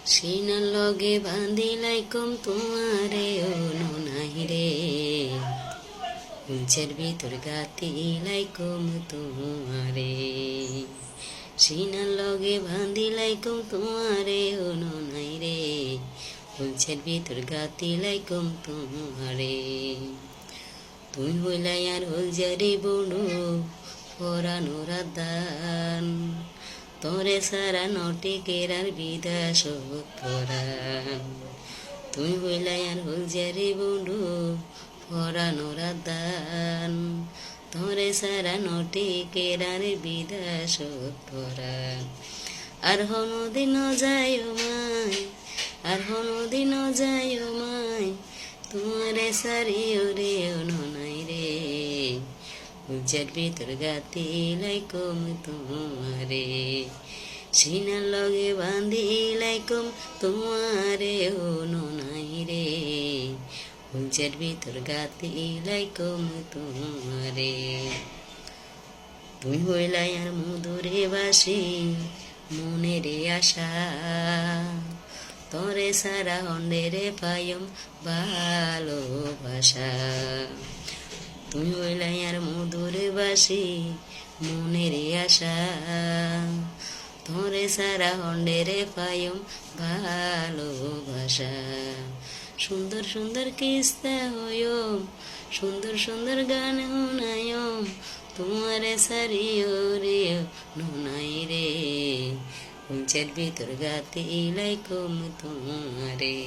সিনার লগে বান্ধিলাইকম তোমারে ও নাই রে, উঞ্চের ভিতর গাতিলাইকম তোমারে। সিনার লগে বান্ধিলাইকম তোমারে ও নাই রে, উঞ্চের ভিতর গাতিলাইকম তোমারে। তুই হইলাই আর হল যারে বড়ু পরানোর দান, তোরে সারা নটিকের আর বিদাস পরান। তুই হইলাই আর হল যারে বড়ু পরানোর দান, তোরে সারা নটিকের আর বিদাস পরান। আর হনদিন যায় মাই, আর হনদিন যায় মাই, তোমারে সারি ওরে নাই রে, উজ্জার ভিতর গাতিলাইকম তোমারে। সিনার লগে বান্ধিলাইকম তোমারে ও নাই রে, উজ্জার ভিতর গাতিলাইকম তোমারে। তুই হইলাই আর মধুরে বাসি মনেরে আশা, তোরে সারা হন্ডেরে পায়ম ভালোবাসা। তুই হইলাই আর মধুরে বাসি মনের আশা, তোরে সারা হন্ডেরে পায়ম ভালোবাসা। সুন্দর সুন্দর কিস্তা হয়ম, সুন্দর সুন্দর গান শুনায়ম, তোমারে সারিও রে নাই রে, উঞ্চের ভিতর গাতিলাইকম তোমারে।